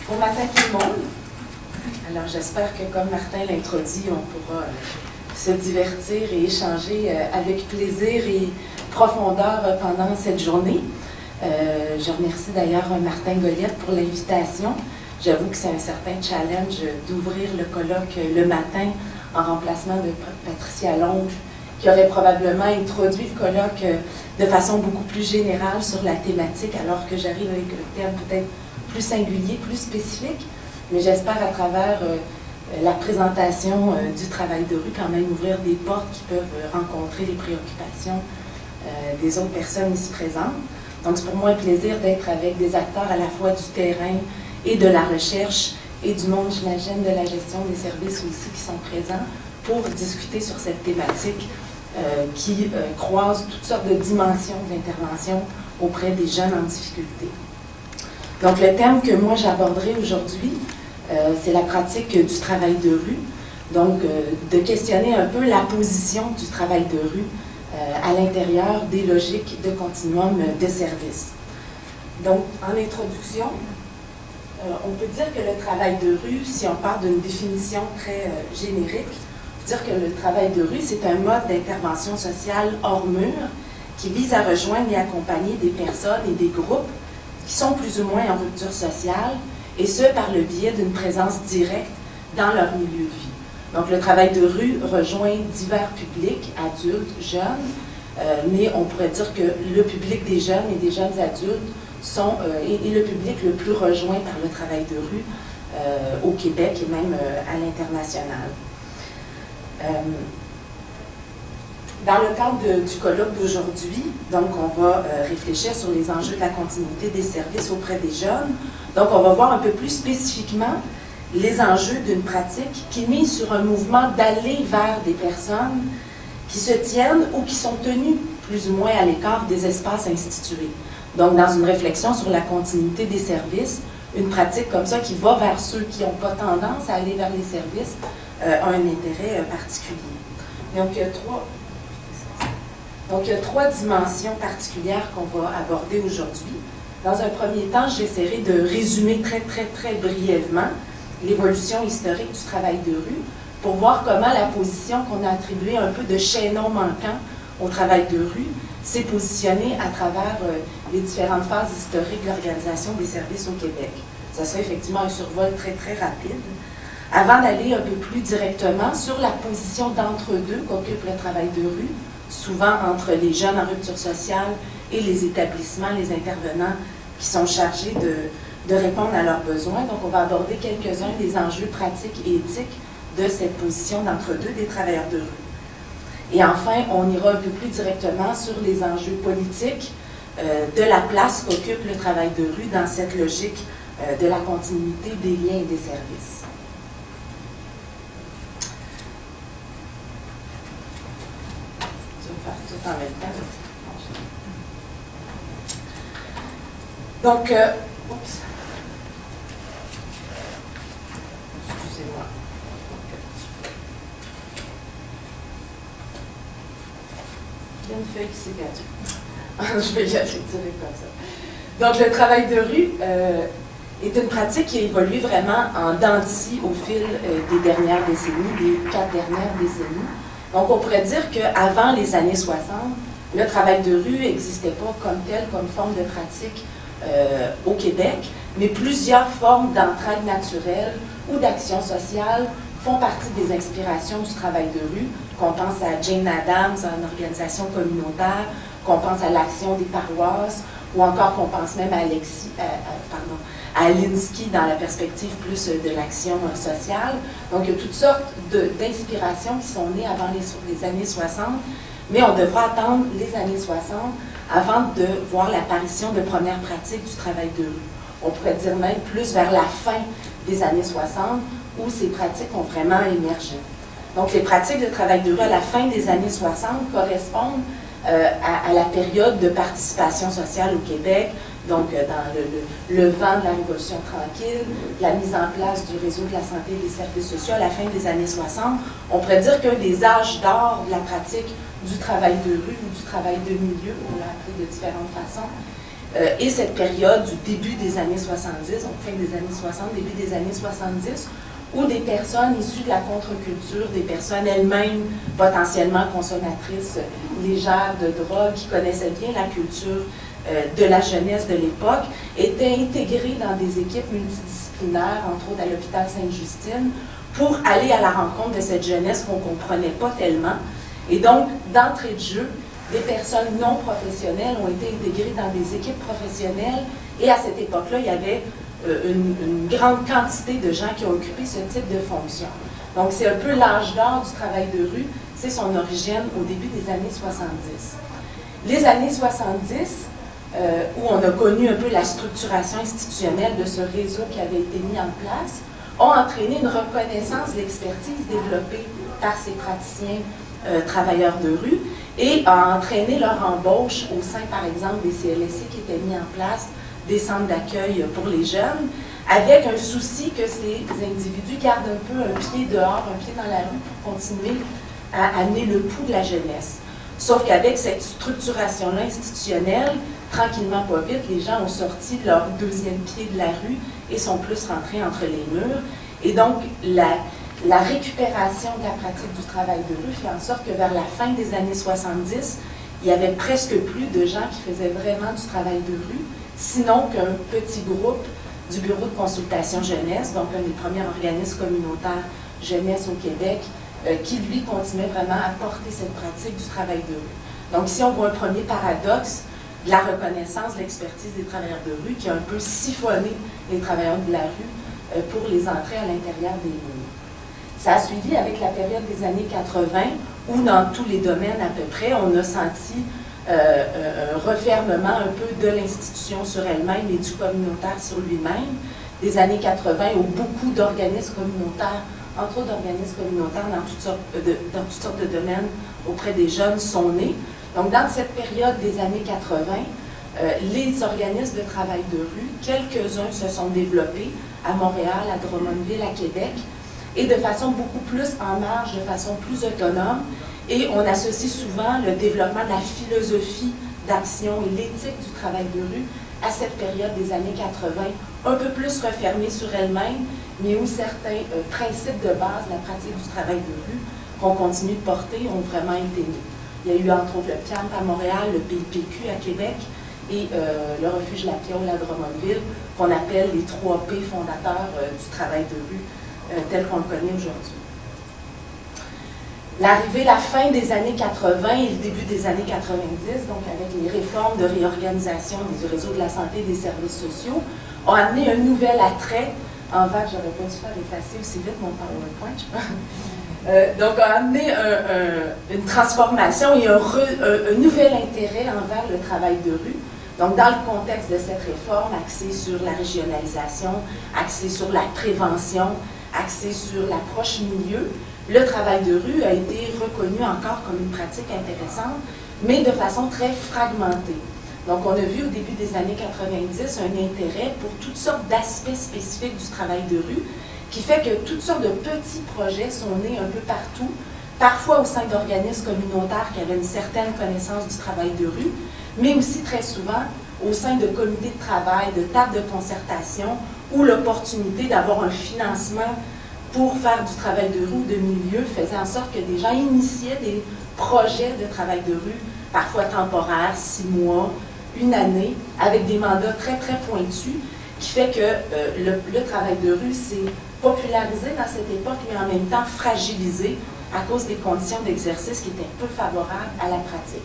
Bon matin tout le monde. Alors j'espère que comme Martin l'introduit, on pourra se divertir et échanger avec plaisir et profondeur pendant cette journée. Je remercie d'ailleurs Martin Goliath pour l'invitation. J'avoue que c'est un certain challenge d'ouvrir le colloque le matin en remplacement de Patricia Longe, qui aurait probablement introduit le colloque de façon beaucoup plus générale sur la thématique, alors que j'arrive avec un terme peut-être plus singulier, plus spécifique. Mais j'espère à travers la présentation du travail de rue quand même ouvrir des portes qui peuvent rencontrer les préoccupations des autres personnes ici présentes. Donc c'est pour moi un plaisir d'être avec des acteurs à la fois du terrain et de la recherche et du monde, j'imagine, de la gestion des services aussi qui sont présents pour discuter sur cette thématique qui croise toutes sortes de dimensions d'intervention auprès des jeunes en difficulté. Donc le thème que moi j'aborderai aujourd'hui, c'est la pratique du travail de rue. Donc de questionner un peu la position du travail de rue à l'intérieur des logiques de continuum de service. Donc en introduction, on peut dire que le travail de rue, si on part d'une définition très générique, on peut dire que le travail de rue, c'est un mode d'intervention sociale hors mur qui vise à rejoindre et accompagner des personnes et des groupes qui sont plus ou moins en rupture sociale, et ce, par le biais d'une présence directe dans leur milieu de vie. Donc, le travail de rue rejoint divers publics, adultes, jeunes, mais on pourrait dire que le public des jeunes et des jeunes adultes est le public le plus rejoint par le travail de rue au Québec et même à l'international. Dans le cadre du colloque d'aujourd'hui, donc on va réfléchir sur les enjeux de la continuité des services auprès des jeunes. Donc on va voir un peu plus spécifiquement les enjeux d'une pratique qui mise sur un mouvement d'aller vers des personnes qui se tiennent ou qui sont tenues plus ou moins à l'écart des espaces institués. Donc dans une réflexion sur la continuité des services, une pratique comme ça qui va vers ceux qui n'ont pas tendance à aller vers les services a un intérêt particulier. Donc il y a trois dimensions particulières qu'on va aborder aujourd'hui. Dans un premier temps, j'essaierai de résumer très brièvement l'évolution historique du travail de rue pour voir comment la position qu'on a attribuée un peu de chaînon manquant au travail de rue s'est positionnée à travers les différentes phases historiques de l'organisation des services au Québec. Ça sera effectivement un survol très rapide. Avant d'aller un peu plus directement sur la position d'entre-deux qu'occupe le travail de rue, souvent entre les jeunes en rupture sociale et les établissements, les intervenants qui sont chargés de répondre à leurs besoins. Donc, on va aborder quelques-uns des enjeux pratiques et éthiques de cette position d'entre-deux des travailleurs de rue. Et enfin, on ira un peu plus directement sur les enjeux politiques de la place qu'occupe le travail de rue dans cette logique de la continuité des liens et des services. En même temps. Donc, excusez-moi. Il y a une feuille qui s'est perdue. Je vais y aller direct comme ça. Donc, le travail de rue est une pratique qui a évolué vraiment en dents de scie au fil des dernières décennies, des 4 dernières décennies. Donc, on pourrait dire qu'avant les années 60, le travail de rue n'existait pas comme tel, comme forme de pratique au Québec, mais plusieurs formes d'entraide naturelle ou d'action sociale font partie des inspirations du travail de rue, qu'on pense à Jane Addams, une organisation communautaire, qu'on pense à l'action des paroisses, ou encore qu'on pense même à Alinsky dans la perspective plus de l'action sociale. Donc, il y a toutes sortes d'inspirations qui sont nées avant les années 60, mais on devra attendre les années 60 avant de voir l'apparition de premières pratiques du travail de rue. On pourrait dire même plus vers la fin des années 60, où ces pratiques ont vraiment émergé. Donc, les pratiques de travail de rue à la fin des années 60 correspondent à la période de participation sociale au Québec, donc dans le vent de la Révolution tranquille, la mise en place du réseau de la santé et des services sociaux à la fin des années 60. On pourrait dire qu'un des âges d'or de la pratique du travail de rue ou du travail de milieu, on l'a appelé de différentes façons, et cette période du début des années 70, donc fin des années 60, début des années 70, où des personnes issues de la contre-culture, des personnes elles-mêmes potentiellement consommatrices légères de drogue, qui connaissaient bien la culture de la jeunesse de l'époque, étaient intégrées dans des équipes multidisciplinaires, entre autres à l'hôpital Sainte-Justine, pour aller à la rencontre de cette jeunesse qu'on ne comprenait pas tellement. Et donc, d'entrée de jeu, des personnes non professionnelles ont été intégrées dans des équipes professionnelles, et à cette époque-là, il y avait une grande quantité de gens qui ont occupé ce type de fonction. Donc, c'est un peu l'âge d'or du travail de rue, c'est son origine au début des années 70. Les années 70, où on a connu un peu la structuration institutionnelle de ce réseau qui avait été mis en place, ont entraîné une reconnaissance de l'expertise développée par ces praticiens travailleurs de rue et a entraîné leur embauche au sein, par exemple, des CLSC qui étaient mis en place, des centres d'accueil pour les jeunes, avec un souci que ces individus gardent un peu un pied dehors, un pied dans la rue pour continuer à amener le pouls de la jeunesse. Sauf qu'avec cette structuration-là institutionnelle, tranquillement, pas vite, les gens ont sorti de leur deuxième pied de la rue et sont plus rentrés entre les murs. Et donc, la récupération de la pratique du travail de rue fait en sorte que vers la fin des années 70, il y avait presque plus de gens qui faisaient vraiment du travail de rue, sinon qu'un petit groupe du Bureau de consultation jeunesse, donc un des premiers organismes communautaires jeunesse au Québec, qui, lui, continuait vraiment à porter cette pratique du travail de rue. Donc, ici, on voit un premier paradoxe de la reconnaissance de l'expertise des travailleurs de rue qui a un peu siphonné les travailleurs de la rue pour les entrer à l'intérieur des murs. Ça a suivi avec la période des années 80, où dans tous les domaines à peu près, on a senti un refermement un peu de l'institution sur elle-même et du communautaire sur lui-même. Des années 80, où beaucoup d'organismes communautaires, entre autres d'organismes communautaires dans toutes sortes de domaines auprès des jeunes, sont nés. Donc, dans cette période des années 80, les organismes de travail de rue, quelques-uns se sont développés à Montréal, à Drummondville, à Québec, et de façon beaucoup plus en marge, de façon plus autonome. Et on associe souvent le développement de la philosophie d'action et l'éthique du travail de rue à cette période des années 80, un peu plus refermée sur elle-même, mais où certains principes de base de la pratique du travail de rue qu'on continue de porter ont vraiment été nés. Il y a eu entre autres le PIAMP à Montréal, le PIPQ à Québec et le refuge La Fiole à Drummondville, qu'on appelle les 3 P fondateurs du travail de rue tel qu'on le connaît aujourd'hui. L'arrivée, la fin des années 80 et le début des années 90, donc avec les réformes de réorganisation du réseau de la santé et des services sociaux, ont amené un nouvel attrait envers, j'aurais pas dû faire effacer aussi vite mon PowerPoint, je pense. Donc, a amené une transformation et un nouvel intérêt envers le travail de rue. Donc, dans le contexte de cette réforme, axée sur la régionalisation, axée sur la prévention, axée sur l'approche milieu, le travail de rue a été reconnu encore comme une pratique intéressante, mais de façon très fragmentée. Donc, on a vu au début des années 90 un intérêt pour toutes sortes d'aspects spécifiques du travail de rue, qui fait que toutes sortes de petits projets sont nés un peu partout, parfois au sein d'organismes communautaires qui avaient une certaine connaissance du travail de rue, mais aussi très souvent au sein de comités de travail, de tables de concertation, où l'opportunité d'avoir un financement pour faire du travail de rue ou de milieu faisait en sorte que des gens initiaient des projets de travail de rue, parfois temporaires, 6 mois, 1 année, avec des mandats très, très pointus, qui fait que le travail de rue s'est popularisé dans cette époque, mais en même temps fragilisé à cause des conditions d'exercice qui étaient peu favorables à la pratique.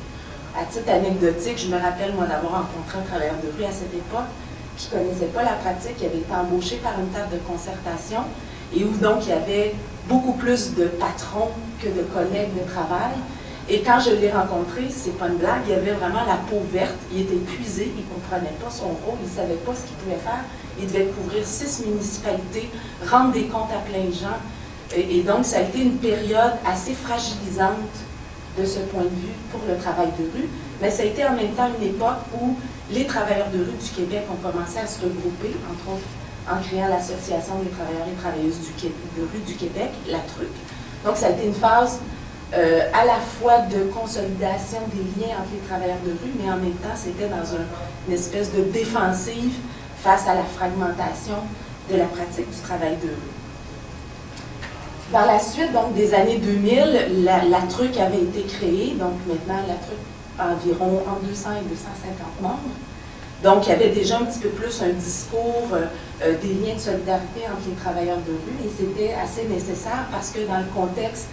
À titre anecdotique, je me rappelle, moi, d'avoir rencontré un travailleur de rue à cette époque qui ne connaissait pas la pratique, qui avait été embauché par une table de concertation, et où donc il y avait beaucoup plus de patrons que de collègues de travail. Et quand je l'ai rencontré, c'est pas une blague, il avait vraiment la peau verte, il était épuisé, il ne comprenait pas son rôle, il ne savait pas ce qu'il pouvait faire. Il devait couvrir 6 municipalités, rendre des comptes à plein de gens. Et donc, ça a été une période assez fragilisante de ce point de vue pour le travail de rue, mais ça a été en même temps une époque où les travailleurs de rue du Québec ont commencé à se regrouper, entre autres en créant l'Association des travailleurs et travailleuses de rue du Québec, la TRUC. Donc, ça a été une phase à la fois de consolidation des liens entre les travailleurs de rue, mais en même temps, c'était dans une espèce de défensive face à la fragmentation de la pratique du travail de rue. Par la suite, donc, des années 2000, la TRUC avait été créée, donc maintenant la TRUC a environ entre 200 et 250 membres. Donc, il y avait déjà un petit peu plus un discours des liens de solidarité entre les travailleurs de rue, et c'était assez nécessaire parce que dans le contexte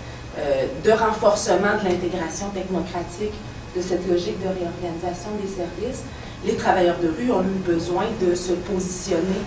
de renforcement de l'intégration technocratique de cette logique de réorganisation des services, les travailleurs de rue ont eu besoin de se positionner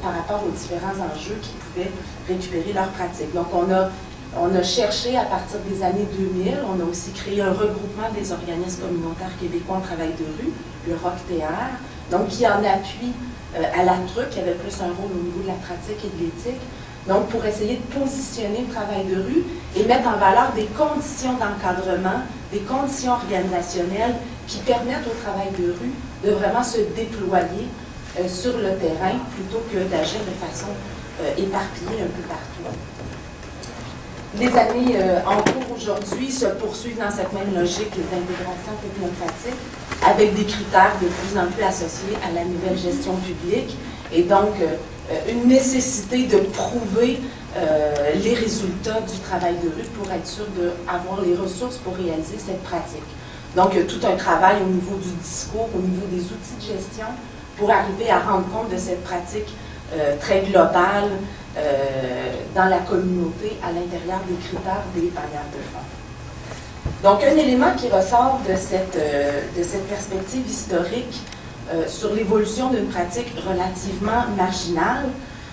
par rapport aux différents enjeux qui pouvaient récupérer leurs pratiques. Donc, on a cherché à partir des années 2000, on a aussi créé un regroupement des organismes communautaires québécois en travail de rue, le ROC-TR, donc qui en appui à la TRUC, qui avait plus un rôle au niveau de la pratique et de l'éthique, donc pour essayer de positionner le travail de rue et mettre en valeur des conditions d'encadrement, des conditions organisationnelles qui permettent au travail de rue de vraiment se déployer sur le terrain plutôt que d'agir de façon éparpillée un peu partout. Les années en cours aujourd'hui se poursuivent dans cette même logique d'intégration technocratique avec des critères de plus en plus associés à la nouvelle gestion publique et donc une nécessité de prouver les résultats du travail de rue pour être sûr d'avoir les ressources pour réaliser cette pratique. Donc, il y a tout un travail au niveau du discours, au niveau des outils de gestion pour arriver à rendre compte de cette pratique très globale dans la communauté à l'intérieur des critères des bailleurs de fonds. Donc, un élément qui ressort de cette perspective historique sur l'évolution d'une pratique relativement marginale,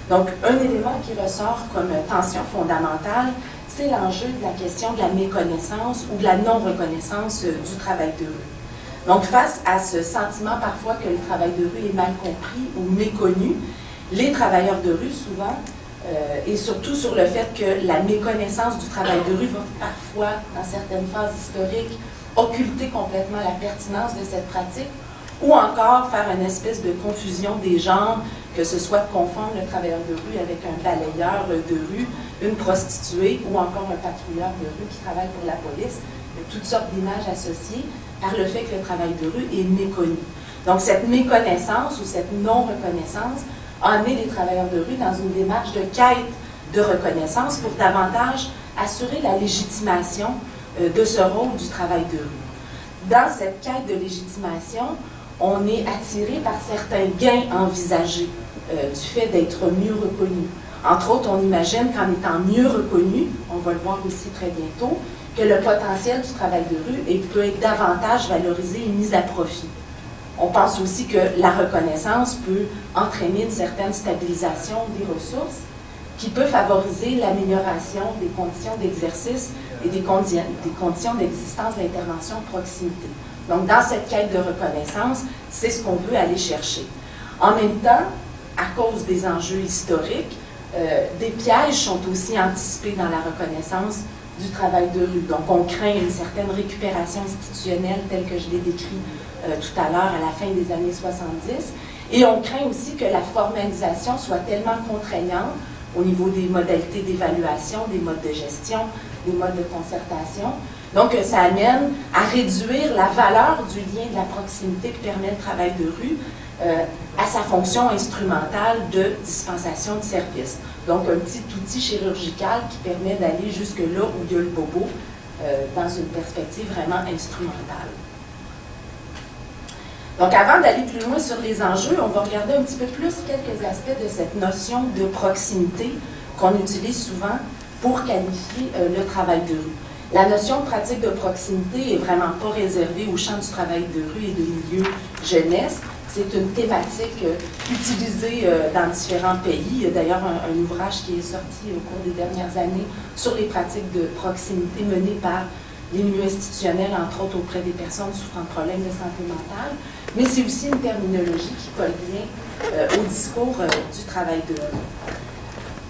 donc un élément qui ressort comme tension fondamentale, c'est l'enjeu de la question de la méconnaissance ou de la non-reconnaissance du travail de rue. Donc, face à ce sentiment parfois que le travail de rue est mal compris ou méconnu, les travailleurs de rue, souvent, et surtout sur le fait que la méconnaissance du travail de rue va parfois, dans certaines phases historiques, occulter complètement la pertinence de cette pratique, ou encore faire une espèce de confusion des genres, que ce soit de confondre le travailleur de rue avec un balayeur de rue, une prostituée ou encore un patrouilleur de rue qui travaille pour la police. Il y a toutes sortes d'images associées par le fait que le travail de rue est méconnu. Donc cette méconnaissance ou cette non-reconnaissance a amené les travailleurs de rue dans une démarche de quête de reconnaissance pour davantage assurer la légitimation de ce rôle du travail de rue. Dans cette quête de légitimation, on est attiré par certains gains envisagés du fait d'être mieux reconnu. Entre autres, on imagine qu'en étant mieux reconnu, on va le voir aussi très bientôt, que le potentiel du travail de rue peut être davantage valorisé et mis à profit. On pense aussi que la reconnaissance peut entraîner une certaine stabilisation des ressources qui peut favoriser l'amélioration des conditions d'exercice et des conditions d'existence de l'intervention de proximité. Donc, dans cette quête de reconnaissance, c'est ce qu'on veut aller chercher. En même temps, à cause des enjeux historiques, des pièges sont aussi anticipés dans la reconnaissance du travail de rue. Donc, on craint une certaine récupération institutionnelle telle que je l'ai décrit tout à l'heure à la fin des années 70. Et on craint aussi que la formalisation soit tellement contraignante au niveau des modalités d'évaluation, des modes de gestion, des modes de concertation. Donc, ça amène à réduire la valeur du lien de la proximité que permet le travail de rue à sa fonction instrumentale de dispensation de services. Donc, un petit outil chirurgical qui permet d'aller jusque là où il y a le bobo dans une perspective vraiment instrumentale. Donc, avant d'aller plus loin sur les enjeux, on va regarder un petit peu plus quelques aspects de cette notion de proximité qu'on utilise souvent pour qualifier le travail de rue. La notion de pratique de proximité n'est vraiment pas réservée au champ du travail de rue et de milieu jeunesse. C'est une thématique utilisée dans différents pays. Il y a d'ailleurs un ouvrage qui est sorti au cours des dernières années sur les pratiques de proximité menées par les milieux institutionnels, entre autres auprès des personnes souffrant de problèmes de santé mentale. Mais c'est aussi une terminologie qui colle bien au discours du travail de rue.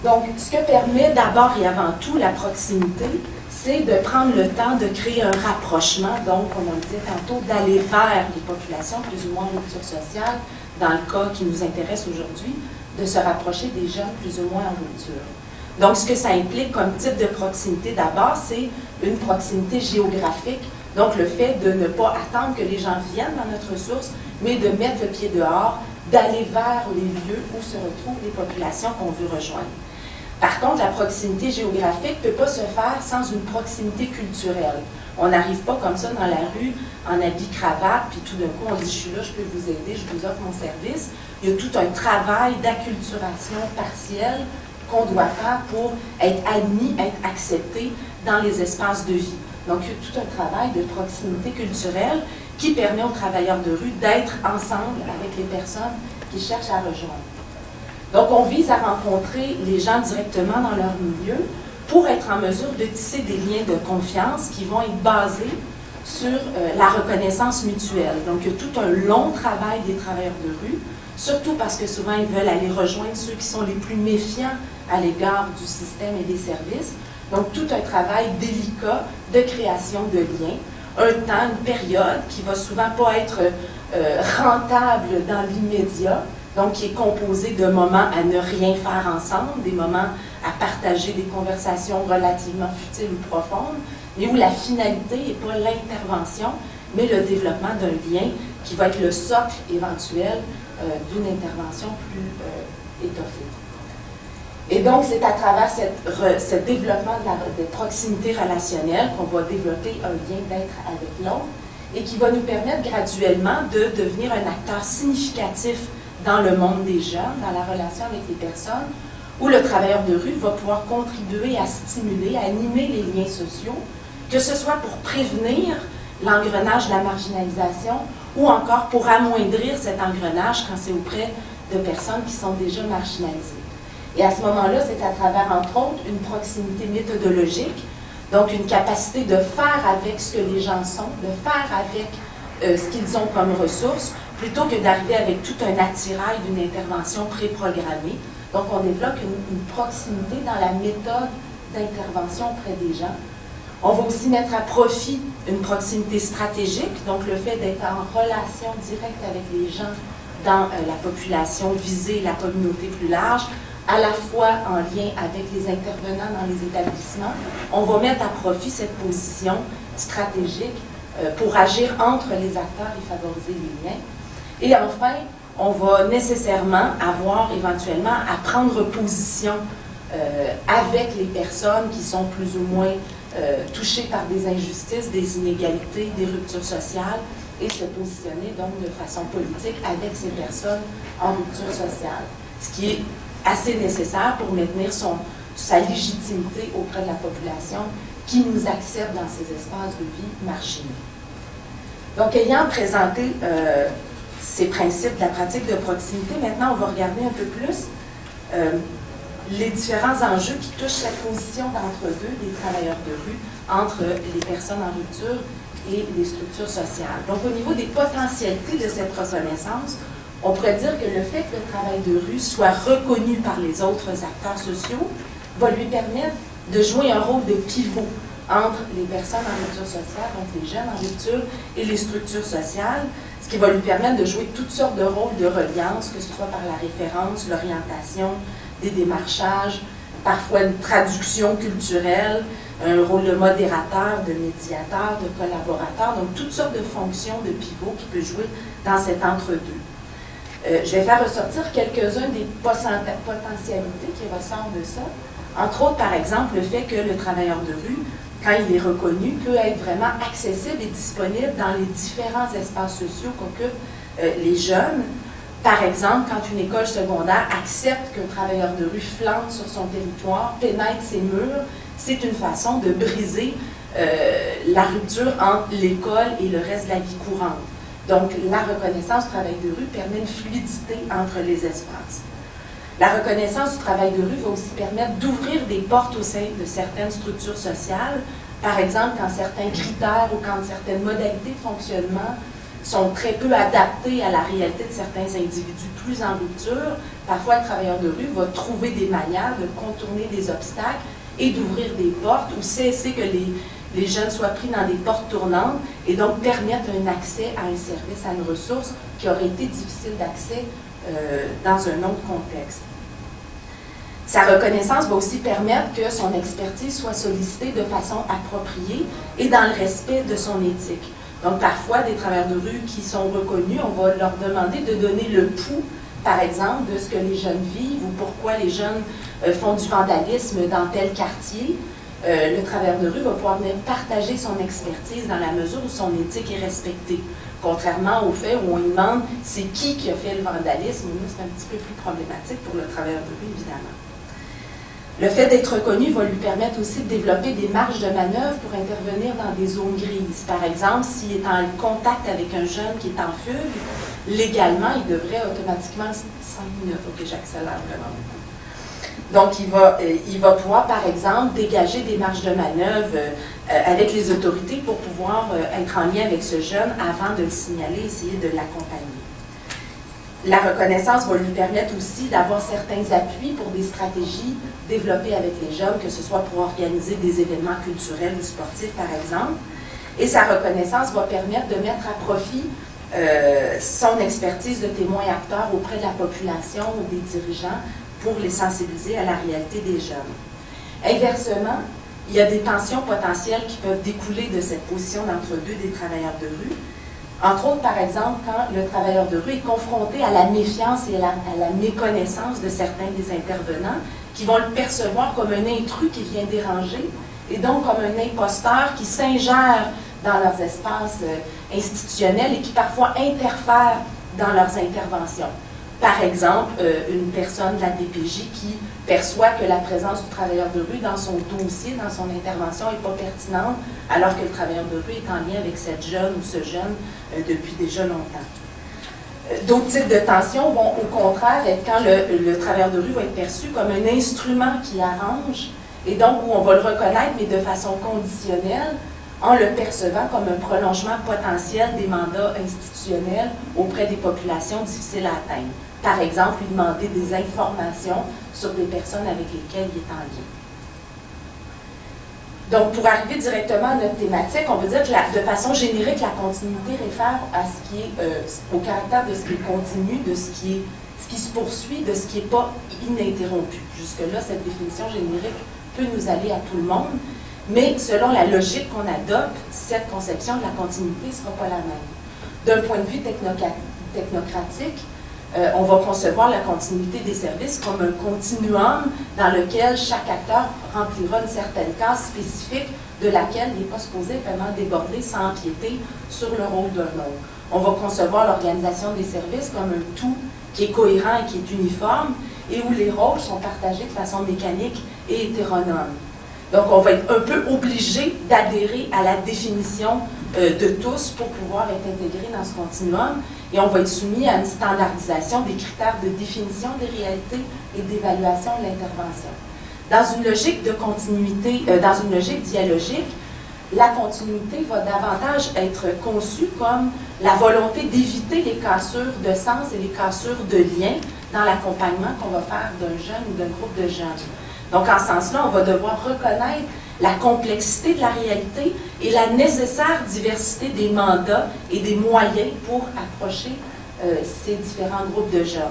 Donc, ce que permet d'abord et avant tout la proximité, c'est de prendre le temps de créer un rapprochement, donc, comme on le disait tantôt, d'aller vers les populations plus ou moins en rupture sociale, dans le cas qui nous intéresse aujourd'hui, de se rapprocher des jeunes plus ou moins en rupture. Donc, ce que ça implique comme type de proximité d'abord, c'est une proximité géographique. Donc, le fait de ne pas attendre que les gens viennent dans notre ressource, mais de mettre le pied dehors, d'aller vers les lieux où se retrouvent les populations qu'on veut rejoindre. Par contre, la proximité géographique ne peut pas se faire sans une proximité culturelle. On n'arrive pas comme ça dans la rue, en habit cravate, puis tout d'un coup on dit « je suis là, je peux vous aider, je vous offre mon service ». Il y a tout un travail d'acculturation partielle qu'on doit faire pour être admis, être accepté dans les espaces de vie. Donc, il y a tout un travail de proximité culturelle qui permet aux travailleurs de rue d'être ensemble avec les personnes qui cherchent à rejoindre. Donc, on vise à rencontrer les gens directement dans leur milieu pour être en mesure de tisser des liens de confiance qui vont être basés sur la reconnaissance mutuelle. Donc, il y a tout un long travail des travailleurs de rue, surtout parce que souvent, ils veulent aller rejoindre ceux qui sont les plus méfiants à l'égard du système et des services. Donc, tout un travail délicat de création de liens, un temps, une période qui va souvent pas être rentable dans l'immédiat, donc qui est composé de moments à ne rien faire ensemble, des moments à partager des conversations relativement futiles ou profondes, mais où la finalité n'est pas l'intervention, mais le développement d'un lien qui va être le socle éventuel d'une intervention plus étoffée. Et donc, c'est à travers ce développement de proximité relationnelle qu'on va développer un lien d'être avec l'autre et qui va nous permettre graduellement de devenir un acteur significatif dans le monde des jeunes, dans la relation avec les personnes, où le travailleur de rue va pouvoir contribuer à stimuler, à animer les liens sociaux, que ce soit pour prévenir l'engrenage de la marginalisation ou encore pour amoindrir cet engrenage quand c'est auprès de personnes qui sont déjà marginalisées. Et à ce moment-là, c'est à travers, entre autres, une proximité méthodologique, donc une capacité de faire avec ce que les gens sont, de faire avec ce qu'ils ont comme ressources, plutôt que d'arriver avec tout un attirail d'une intervention préprogrammée. Donc, on développe une proximité dans la méthode d'intervention auprès des gens. On va aussi mettre à profit une proximité stratégique, donc le fait d'être en relation directe avec les gens dans la population visée, la communauté plus large, à la fois en lien avec les intervenants dans les établissements. On va mettre à profit cette position stratégique pour agir entre les acteurs et favoriser les liens. Et enfin, on va nécessairement avoir éventuellement à prendre position avec les personnes qui sont plus ou moins touchées par des injustices, des inégalités, des ruptures sociales, et se positionner donc de façon politique avec ces personnes en rupture sociale. Ce qui est assez nécessaire pour maintenir sa légitimité auprès de la population qui nous accepte dans ces espaces de vie marginaux. Donc, ayant présenté ces principes de la pratique de proximité, maintenant, on va regarder un peu plus les différents enjeux qui touchent cette position d'entre-deux des travailleurs de rue entre les personnes en rupture et les structures sociales. Donc, au niveau des potentialités de cette reconnaissance, on pourrait dire que le fait que le travail de rue soit reconnu par les autres acteurs sociaux va lui permettre de jouer un rôle de pivot entre les personnes en rupture sociale, donc les jeunes en rupture, et les structures sociales, ce qui va lui permettre de jouer toutes sortes de rôles de reliance, que ce soit par la référence, l'orientation, des démarchages, parfois une traduction culturelle, un rôle de modérateur, de médiateur, de collaborateur, donc toutes sortes de fonctions de pivot qui peut jouer dans cet entre-deux. Je vais faire ressortir quelques-uns des potentialités qui ressortent de ça. Entre autres, par exemple, le fait que le travailleur de rue, quand il est reconnu, peut être vraiment accessible et disponible dans les différents espaces sociaux qu'occupent les jeunes. Par exemple, quand une école secondaire accepte qu'un travailleur de rue flanque sur son territoire, pénètre ses murs, c'est une façon de briser la rupture entre l'école et le reste de la vie courante. Donc, la reconnaissance du travail de rue permet une fluidité entre les espaces. La reconnaissance du travail de rue va aussi permettre d'ouvrir des portes au sein de certaines structures sociales. Par exemple, quand certains critères ou quand certaines modalités de fonctionnement sont très peu adaptées à la réalité de certains individus plus en rupture, parfois le travailleur de rue va trouver des manières de contourner des obstacles et d'ouvrir des portes ou cesser que les jeunes soient pris dans des portes tournantes et donc permettre un accès à un service, à une ressource qui aurait été difficile d'accès dans un autre contexte. Sa reconnaissance va aussi permettre que son expertise soit sollicitée de façon appropriée et dans le respect de son éthique. Donc, parfois, des travailleurs de rue qui sont reconnus, on va leur demander de donner le pouls, par exemple, de ce que les jeunes vivent ou pourquoi les jeunes font du vandalisme dans tel quartier. Le travailleur de rue va pouvoir venir partager son expertise dans la mesure où son éthique est respectée. Contrairement au fait où on lui demande c'est qui a fait le vandalisme, c'est un petit peu plus problématique pour le travailleur de rue, évidemment. Le fait d'être reconnu va lui permettre aussi de développer des marges de manœuvre pour intervenir dans des zones grises. Par exemple, s'il est en contact avec un jeune qui est en fugue, légalement, il devrait automatiquement... 5 minutes, ok, j'accélère vraiment beaucoup. Donc, il va pouvoir, par exemple, dégager des marges de manœuvre avec les autorités pour pouvoir être en lien avec ce jeune avant de le signaler, essayer de l'accompagner. La reconnaissance va lui permettre aussi d'avoir certains appuis pour des stratégies développées avec les jeunes, que ce soit pour organiser des événements culturels ou sportifs, par exemple. Et sa reconnaissance va permettre de mettre à profit son expertise de témoin acteur auprès de la population ou des dirigeants pour les sensibiliser à la réalité des jeunes. Inversement, il y a des tensions potentielles qui peuvent découler de cette position d'entre-deux des travailleurs de rue. Entre autres, par exemple, quand le travailleur de rue est confronté à la méfiance et à la méconnaissance de certains des intervenants, qui vont le percevoir comme un intrus qui vient déranger, et donc comme un imposteur qui s'ingère dans leurs espaces institutionnels et qui parfois interfère dans leurs interventions. Par exemple, une personne de la DPJ qui perçoit que la présence du travailleur de rue dans son dossier, dans son intervention, n'est pas pertinente, alors que le travailleur de rue est en lien avec cette jeune ou ce jeune depuis déjà longtemps. D'autres types de tensions vont au contraire être quand le travailleur de rue va être perçu comme un instrument qui arrange, et donc où on va le reconnaître, mais de façon conditionnelle, en le percevant comme un prolongement potentiel des mandats institutionnels auprès des populations difficiles à atteindre. Par exemple, lui demander des informations sur des personnes avec lesquelles il est en lien. Donc, pour arriver directement à notre thématique, on veut dire que de façon générique, la continuité réfère à ce qui est, au caractère de ce qui est continu, de ce qui se poursuit, de ce qui n'est pas ininterrompu. Jusque-là, cette définition générique peut nous aller à tout le monde, mais selon la logique qu'on adopte, cette conception de la continuité ne sera pas la même. D'un point de vue technocratique, on va concevoir la continuité des services comme un continuum dans lequel chaque acteur remplira une certaine case spécifique de laquelle il n'est pas supposé vraiment déborder sans empiéter sur le rôle d'un autre. On va concevoir l'organisation des services comme un tout qui est cohérent et qui est uniforme et où les rôles sont partagés de façon mécanique et hétéronome. Donc, on va être un peu obligé d'adhérer à la définition de tous pour pouvoir être intégré dans ce continuum et on va être soumis à une standardisation des critères de définition des réalités et d'évaluation de l'intervention. Dans une logique de continuité, dans une logique dialogique, la continuité va davantage être conçue comme la volonté d'éviter les cassures de sens et les cassures de lien dans l'accompagnement qu'on va faire d'un jeune ou d'un groupe de jeunes. Donc, en ce sens-là, on va devoir reconnaître la complexité de la réalité et la nécessaire diversité des mandats et des moyens pour approcher ces différents groupes de jeunes.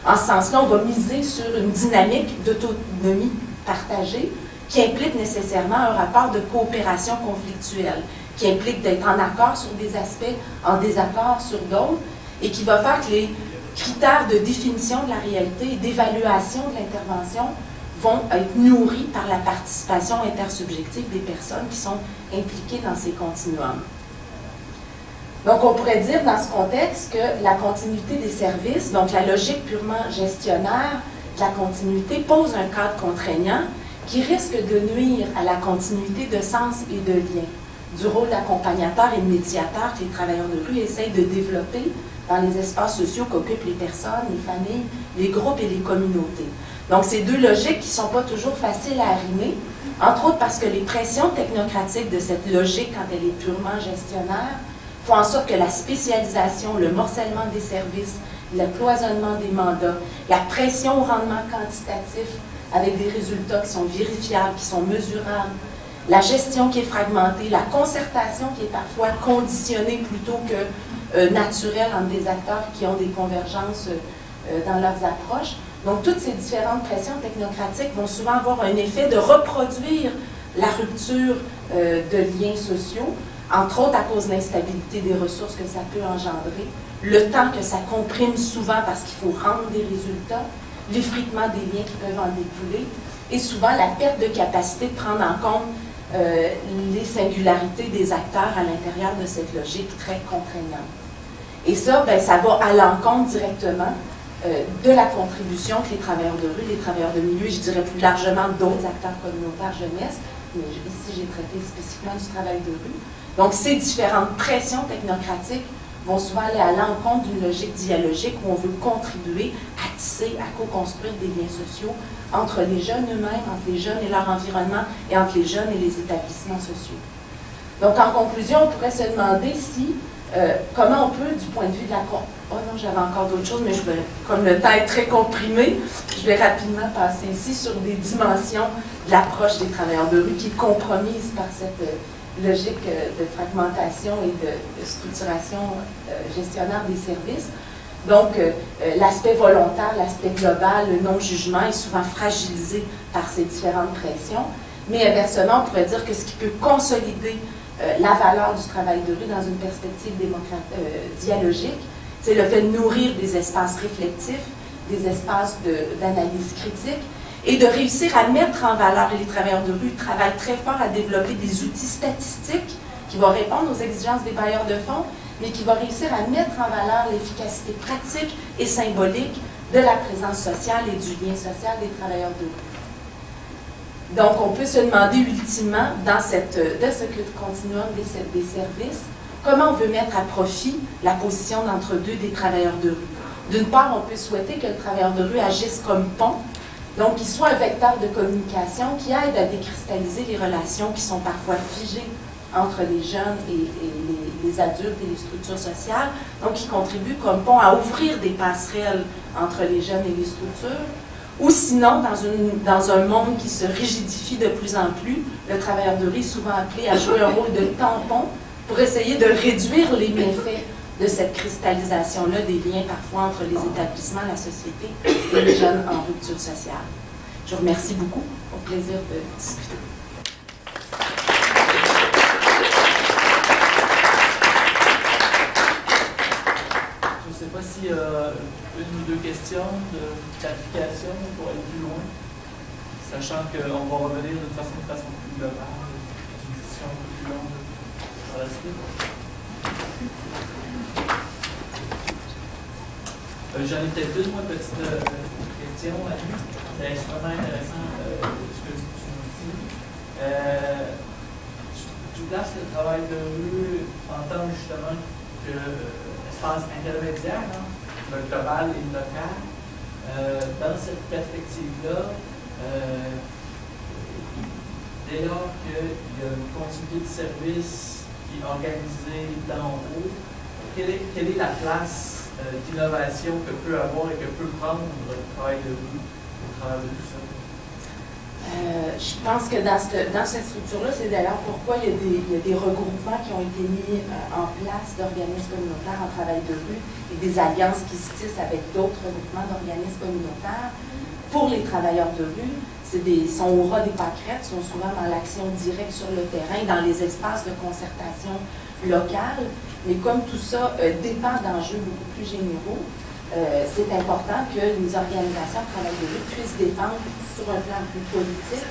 En ce sens-là, on va miser sur une dynamique d'autonomie partagée qui implique nécessairement un rapport de coopération conflictuelle, qui implique d'être en accord sur des aspects, en désaccord sur d'autres, et qui va faire que les critères de définition de la réalité et d'évaluation de l'intervention vont être nourris par la participation intersubjective des personnes qui sont impliquées dans ces continuums. Donc, on pourrait dire dans ce contexte que la continuité des services, donc la logique purement gestionnaire de la continuité, pose un cadre contraignant qui risque de nuire à la continuité de sens et de lien du rôle d'accompagnateur et de médiateur que les travailleurs de rue essayent de développer dans les espaces sociaux qu'occupent les personnes, les familles, les groupes et les communautés. Donc, ces deux logiques qui ne sont pas toujours faciles à arrimer, entre autres parce que les pressions technocratiques de cette logique, quand elle est purement gestionnaire, font en sorte que la spécialisation, le morcellement des services, le cloisonnement des mandats, la pression au rendement quantitatif avec des résultats qui sont vérifiables, qui sont mesurables, la gestion qui est fragmentée, la concertation qui est parfois conditionnée plutôt que naturelle entre des acteurs qui ont des convergences dans leurs approches, Donc, toutes ces différentes pressions technocratiques vont souvent avoir un effet de reproduire la rupture de liens sociaux, entre autres à cause de l'instabilité des ressources que ça peut engendrer, le temps que ça comprime souvent parce qu'il faut rendre des résultats, l'effritement des liens qui peuvent en découler, et souvent la perte de capacité de prendre en compte les singularités des acteurs à l'intérieur de cette logique très contraignante. Et ça, ben, ça va à l'encontre directement de la contribution que les travailleurs de rue, les travailleurs de milieu, je dirais plus largement d'autres acteurs communautaires jeunesse, mais ici j'ai traité spécifiquement du travail de rue. Donc ces différentes pressions technocratiques vont souvent aller à l'encontre d'une logique dialogique où on veut contribuer à tisser, à co-construire des liens sociaux entre les jeunes eux-mêmes, entre les jeunes et leur environnement, et entre les jeunes et les établissements sociaux. Donc en conclusion, on pourrait se demander si, comment on peut, du point de vue de la... Oh non, j'avais encore d'autres choses, mais je vais, comme le temps est très comprimé, je vais rapidement passer ici sur des dimensions de l'approche des travailleurs de rue qui est compromise par cette logique de fragmentation et de structuration gestionnaire des services. Donc, l'aspect volontaire, l'aspect global, le non-jugement est souvent fragilisé par ces différentes pressions. Mais inversement, on pourrait dire que ce qui peut consolider la valeur du travail de rue dans une perspective dialogique, c'est le fait de nourrir des espaces réflectifs, des espaces d'analyse critique, et de réussir à mettre en valeur, et les travailleurs de rue travaillent très fort à développer des outils statistiques qui vont répondre aux exigences des bailleurs de fonds, mais qui vont réussir à mettre en valeur l'efficacité pratique et symbolique de la présence sociale et du lien social des travailleurs de rue. Donc, on peut se demander ultimement, dans ce continuum des services, comment on veut mettre à profit la position d'entre-deux des travailleurs de rue. D'une part, on peut souhaiter que le travailleur de rue agisse comme pont, donc qu'il soit un vecteur de communication qui aide à décristalliser les relations qui sont parfois figées entre les jeunes et les adultes et les structures sociales, donc qui contribue comme pont à ouvrir des passerelles entre les jeunes et les structures, ou sinon, dans un monde qui se rigidifie de plus en plus, le travailleur de rue est souvent appelé à jouer un rôle de tampon pour essayer de réduire les méfaits de cette cristallisation-là des liens parfois entre les établissements, la société et les jeunes en rupture sociale. Je vous remercie beaucoup. Au plaisir de discuter. Je ne sais pas s'il y a une ou deux questions de clarification pour aller plus loin, sachant qu'on va revenir d'une façon plus globale, dans une discussion un peu plus longue par la suite. J'en ai peut-être une, moi, petite question à lui. C'est extrêmement intéressant ce que tu nous dis. Tu places le travail de rue en tant justement que espace intermédiaire, hein, le global et le local. Dans cette perspective-là, dès lors qu'il y a une continuité de service qui est organisée d'en haut, quelle est la place d'innovation que peut avoir et que peut prendre le travail de rue au travers de tout ça? Je pense que dans cette structure-là, c'est d'ailleurs pourquoi il y a des regroupements qui ont été mis en place d'organismes communautaires en travail de rue et des alliances qui se tissent avec d'autres regroupements d'organismes communautaires. Pour les travailleurs de rue, sont au ras des pâquerettes, sont souvent dans l'action directe sur le terrain, dans les espaces de concertation locale. Mais comme tout ça dépend d'enjeux beaucoup plus généraux, c'est important que les organisations de travail de rue puissent défendre sur un plan plus politique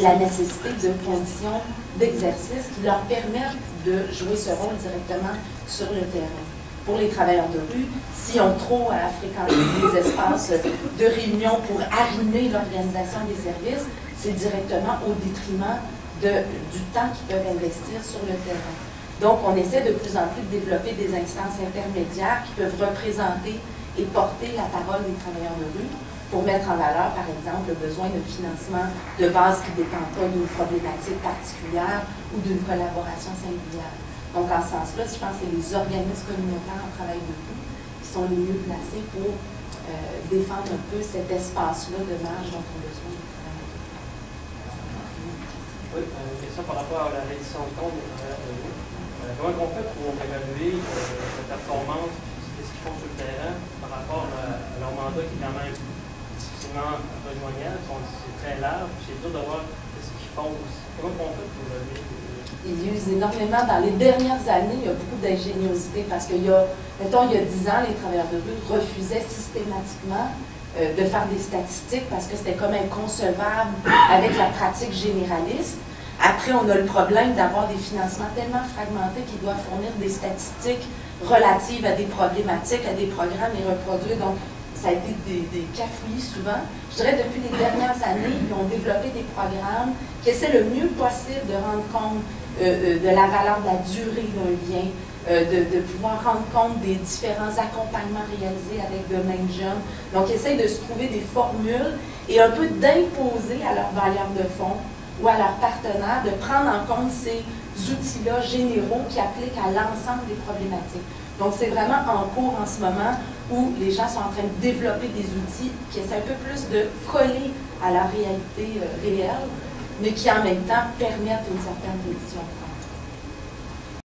la nécessité de conditions d'exercice qui leur permettent de jouer ce rôle directement sur le terrain. Pour les travailleurs de rue, s'ils ont trop à fréquenter des espaces de réunion pour arrimer l'organisation des services, c'est directement au détriment du temps qu'ils peuvent investir sur le terrain. Donc, on essaie de plus en plus de développer des instances intermédiaires qui peuvent représenter et porter la parole des travailleurs de rue pour mettre en valeur, par exemple, le besoin de financement de base qui ne dépend pas d'une problématique particulière ou d'une collaboration singulière. Donc, en ce sens-là, je pense que c'est les organismes communautaires en travail de rue qui sont les mieux placés pour défendre un peu cet espace-là de marge dont on a besoin de travailler. Oui, une question par rapport à la reddition de compte des travailleurs de rue. Comment on fait pour évaluer la performance et ce qu'ils font sur le terrain par rapport à leur mandat qui est quand même facilement rejoignables, c'est très large, c'est dur de voir ce qu'ils font aussi. Comment on fait pour lever? Ils usent énormément. Dans les dernières années, il y a beaucoup d'ingéniosité parce qu'il y a, mettons, il y a 10 ans, les travailleurs de rue refusaient systématiquement de faire des statistiques parce que c'était comme inconcevable avec la pratique généraliste. Après, on a le problème d'avoir des financements tellement fragmentés qu'ils doivent fournir des statistiques relatives à des problématiques, à des programmes et reproduire. Donc, ça a été des cafouillis souvent. Je dirais depuis les dernières années, ils ont développé des programmes qui essaient le mieux possible de rendre compte de la valeur de la durée d'un lien, de pouvoir rendre compte des différents accompagnements réalisés avec de mêmes jeunes. Donc, ils essayent de se trouver des formules et un peu d'imposer à leurs bailleurs de fonds ou à leurs partenaires de prendre en compte ces outils-là généraux qui appliquent à l'ensemble des problématiques. Donc, c'est vraiment en cours en ce moment où les gens sont en train de développer des outils qui essaient un peu plus de coller à la réalité réelle, mais qui en même temps permettent une certaine révision.